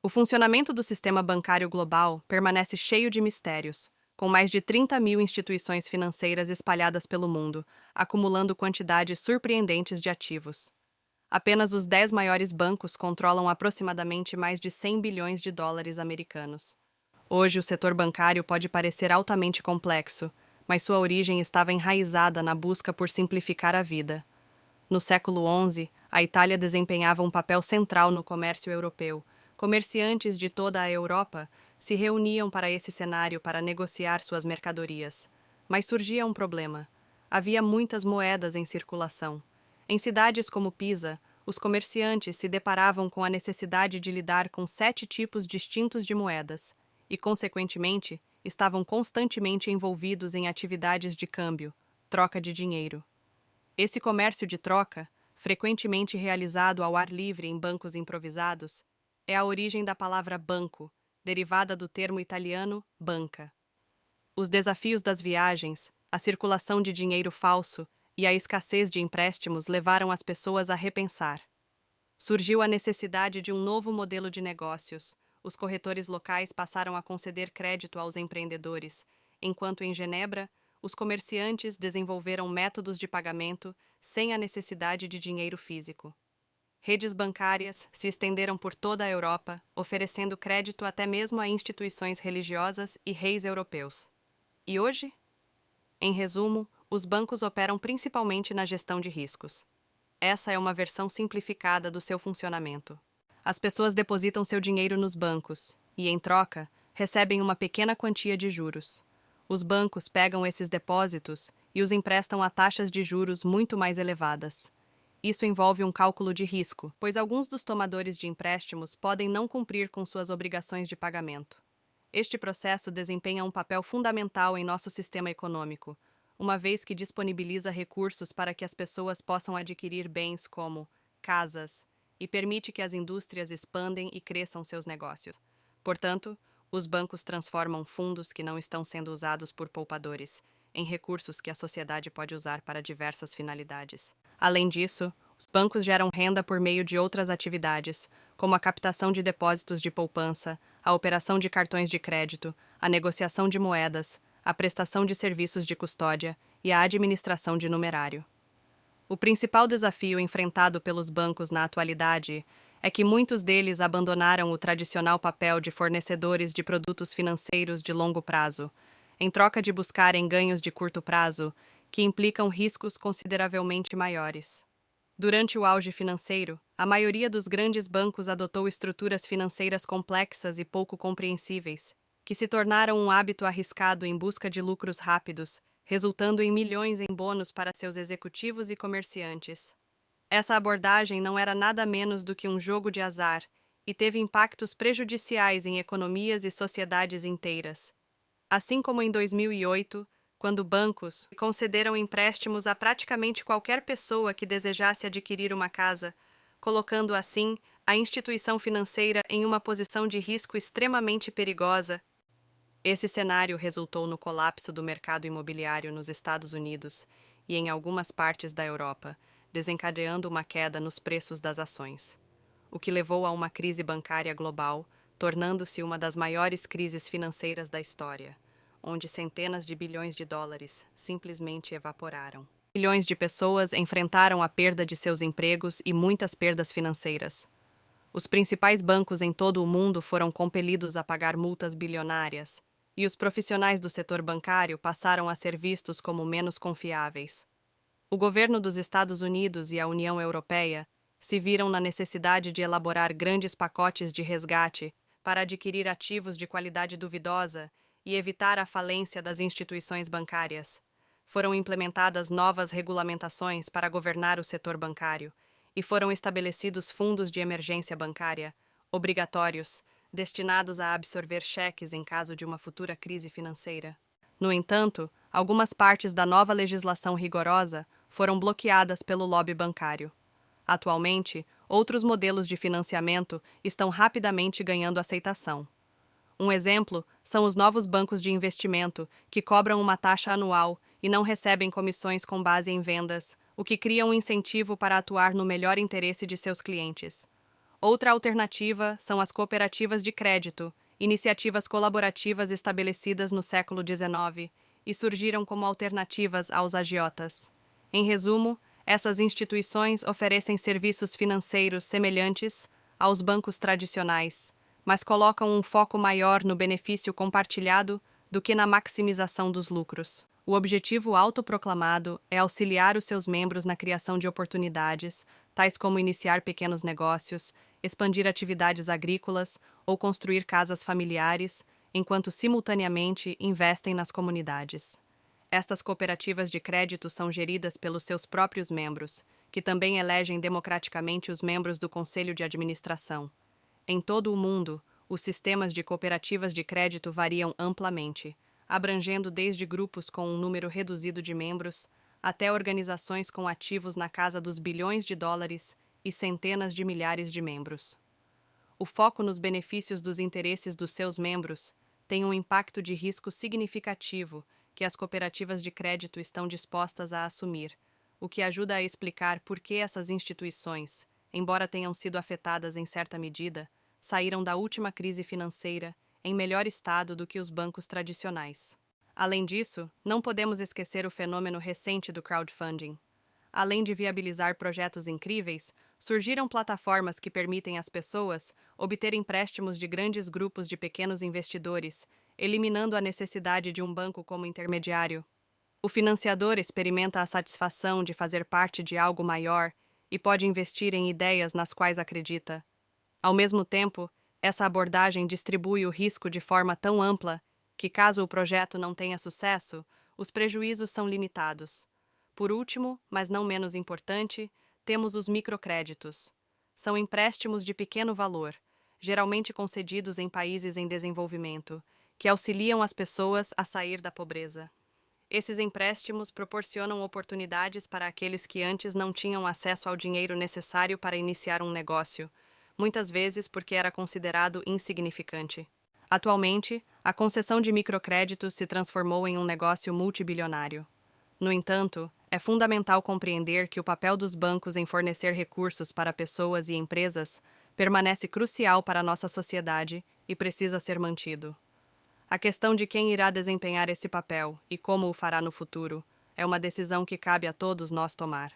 O funcionamento do sistema bancário global permanece cheio de mistérios, com mais de 30 mil instituições financeiras espalhadas pelo mundo, acumulando quantidades surpreendentes de ativos. Apenas os 10 maiores bancos controlam aproximadamente mais de 100 bilhões de dólares americanos. Hoje, o setor bancário pode parecer altamente complexo, mas sua origem estava enraizada na busca por simplificar a vida. No século XI, a Itália desempenhava um papel central no comércio europeu. Comerciantes de toda a Europa se reuniam para esse cenário para negociar suas mercadorias. Mas surgia um problema. Havia muitas moedas em circulação. Em cidades como Pisa, os comerciantes se deparavam com a necessidade de lidar com 7 tipos distintos de moedas e, consequentemente, estavam constantemente envolvidos em atividades de câmbio, troca de dinheiro. Esse comércio de troca, frequentemente realizado ao ar livre em bancos improvisados, é a origem da palavra banco, derivada do termo italiano banca. Os desafios das viagens, a circulação de dinheiro falso e a escassez de empréstimos levaram as pessoas a repensar. Surgiu a necessidade de um novo modelo de negócios. Os corretores locais passaram a conceder crédito aos empreendedores, enquanto em Genebra, os comerciantes desenvolveram métodos de pagamento sem a necessidade de dinheiro físico. Redes bancárias se estenderam por toda a Europa, oferecendo crédito até mesmo a instituições religiosas e reis europeus. E hoje? Em resumo, os bancos operam principalmente na gestão de riscos. Essa é uma versão simplificada do seu funcionamento. As pessoas depositam seu dinheiro nos bancos e, em troca, recebem uma pequena quantia de juros. Os bancos pegam esses depósitos e os emprestam a taxas de juros muito mais elevadas. Isso envolve um cálculo de risco, pois alguns dos tomadores de empréstimos podem não cumprir com suas obrigações de pagamento. Este processo desempenha um papel fundamental em nosso sistema econômico, uma vez que disponibiliza recursos para que as pessoas possam adquirir bens como casas e permite que as indústrias expandem e cresçam seus negócios. Portanto, os bancos transformam fundos que não estão sendo usados por poupadores em recursos que a sociedade pode usar para diversas finalidades. Além disso, os bancos geram renda por meio de outras atividades, como a captação de depósitos de poupança, a operação de cartões de crédito, a negociação de moedas, a prestação de serviços de custódia e a administração de numerário. O principal desafio enfrentado pelos bancos na atualidade é que muitos deles abandonaram o tradicional papel de fornecedores de produtos financeiros de longo prazo, em troca de buscarem ganhos de curto prazo, que implicam riscos consideravelmente maiores. Durante o auge financeiro, a maioria dos grandes bancos adotou estruturas financeiras complexas e pouco compreensíveis, que se tornaram um hábito arriscado em busca de lucros rápidos, resultando em milhões em bônus para seus executivos e comerciantes. Essa abordagem não era nada menos do que um jogo de azar e teve impactos prejudiciais em economias e sociedades inteiras. Assim como em 2008, quando bancos concederam empréstimos a praticamente qualquer pessoa que desejasse adquirir uma casa, colocando assim a instituição financeira em uma posição de risco extremamente perigosa. Esse cenário resultou no colapso do mercado imobiliário nos Estados Unidos e em algumas partes da Europa, desencadeando uma queda nos preços das ações, o que levou a uma crise bancária global, tornando-se uma das maiores crises financeiras da história, onde centenas de bilhões de dólares simplesmente evaporaram. Milhões de pessoas enfrentaram a perda de seus empregos e muitas perdas financeiras. Os principais bancos em todo o mundo foram compelidos a pagar multas bilionárias, e os profissionais do setor bancário passaram a ser vistos como menos confiáveis. O governo dos Estados Unidos e a União Europeia se viram na necessidade de elaborar grandes pacotes de resgate para adquirir ativos de qualidade duvidosa e evitar a falência das instituições bancárias. Foram implementadas novas regulamentações para governar o setor bancário e foram estabelecidos fundos de emergência bancária, obrigatórios, destinados a absorver cheques em caso de uma futura crise financeira. No entanto, algumas partes da nova legislação rigorosa foram bloqueadas pelo lobby bancário. Atualmente, outros modelos de financiamento estão rapidamente ganhando aceitação. Um exemplo são os novos bancos de investimento, que cobram uma taxa anual e não recebem comissões com base em vendas, o que cria um incentivo para atuar no melhor interesse de seus clientes. Outra alternativa são as cooperativas de crédito, iniciativas colaborativas estabelecidas no século XIX e surgiram como alternativas aos agiotas. Em resumo, essas instituições oferecem serviços financeiros semelhantes aos bancos tradicionais, mas colocam um foco maior no benefício compartilhado do que na maximização dos lucros. O objetivo autoproclamado é auxiliar os seus membros na criação de oportunidades, tais como iniciar pequenos negócios, expandir atividades agrícolas ou construir casas familiares, enquanto simultaneamente investem nas comunidades. Estas cooperativas de crédito são geridas pelos seus próprios membros, que também elegem democraticamente os membros do conselho de administração. Em todo o mundo, os sistemas de cooperativas de crédito variam amplamente, abrangendo desde grupos com um número reduzido de membros até organizações com ativos na casa dos bilhões de dólares e centenas de milhares de membros. O foco nos benefícios dos interesses dos seus membros tem um impacto de risco significativo que as cooperativas de crédito estão dispostas a assumir, o que ajuda a explicar por que essas instituições, embora tenham sido afetadas em certa medida, saíram da última crise financeira em melhor estado do que os bancos tradicionais. Além disso, não podemos esquecer o fenômeno recente do crowdfunding. Além de viabilizar projetos incríveis, surgiram plataformas que permitem às pessoas obter empréstimos de grandes grupos de pequenos investidores, eliminando a necessidade de um banco como intermediário. O financiador experimenta a satisfação de fazer parte de algo maior e pode investir em ideias nas quais acredita. Ao mesmo tempo, essa abordagem distribui o risco de forma tão ampla que, caso o projeto não tenha sucesso, os prejuízos são limitados. Por último, mas não menos importante, temos os microcréditos. São empréstimos de pequeno valor, geralmente concedidos em países em desenvolvimento, que auxiliam as pessoas a sair da pobreza. Esses empréstimos proporcionam oportunidades para aqueles que antes não tinham acesso ao dinheiro necessário para iniciar um negócio, muitas vezes porque era considerado insignificante. Atualmente, a concessão de microcréditos se transformou em um negócio multibilionário. No entanto, é fundamental compreender que o papel dos bancos em fornecer recursos para pessoas e empresas permanece crucial para a nossa sociedade e precisa ser mantido. A questão de quem irá desempenhar esse papel e como o fará no futuro é uma decisão que cabe a todos nós tomar.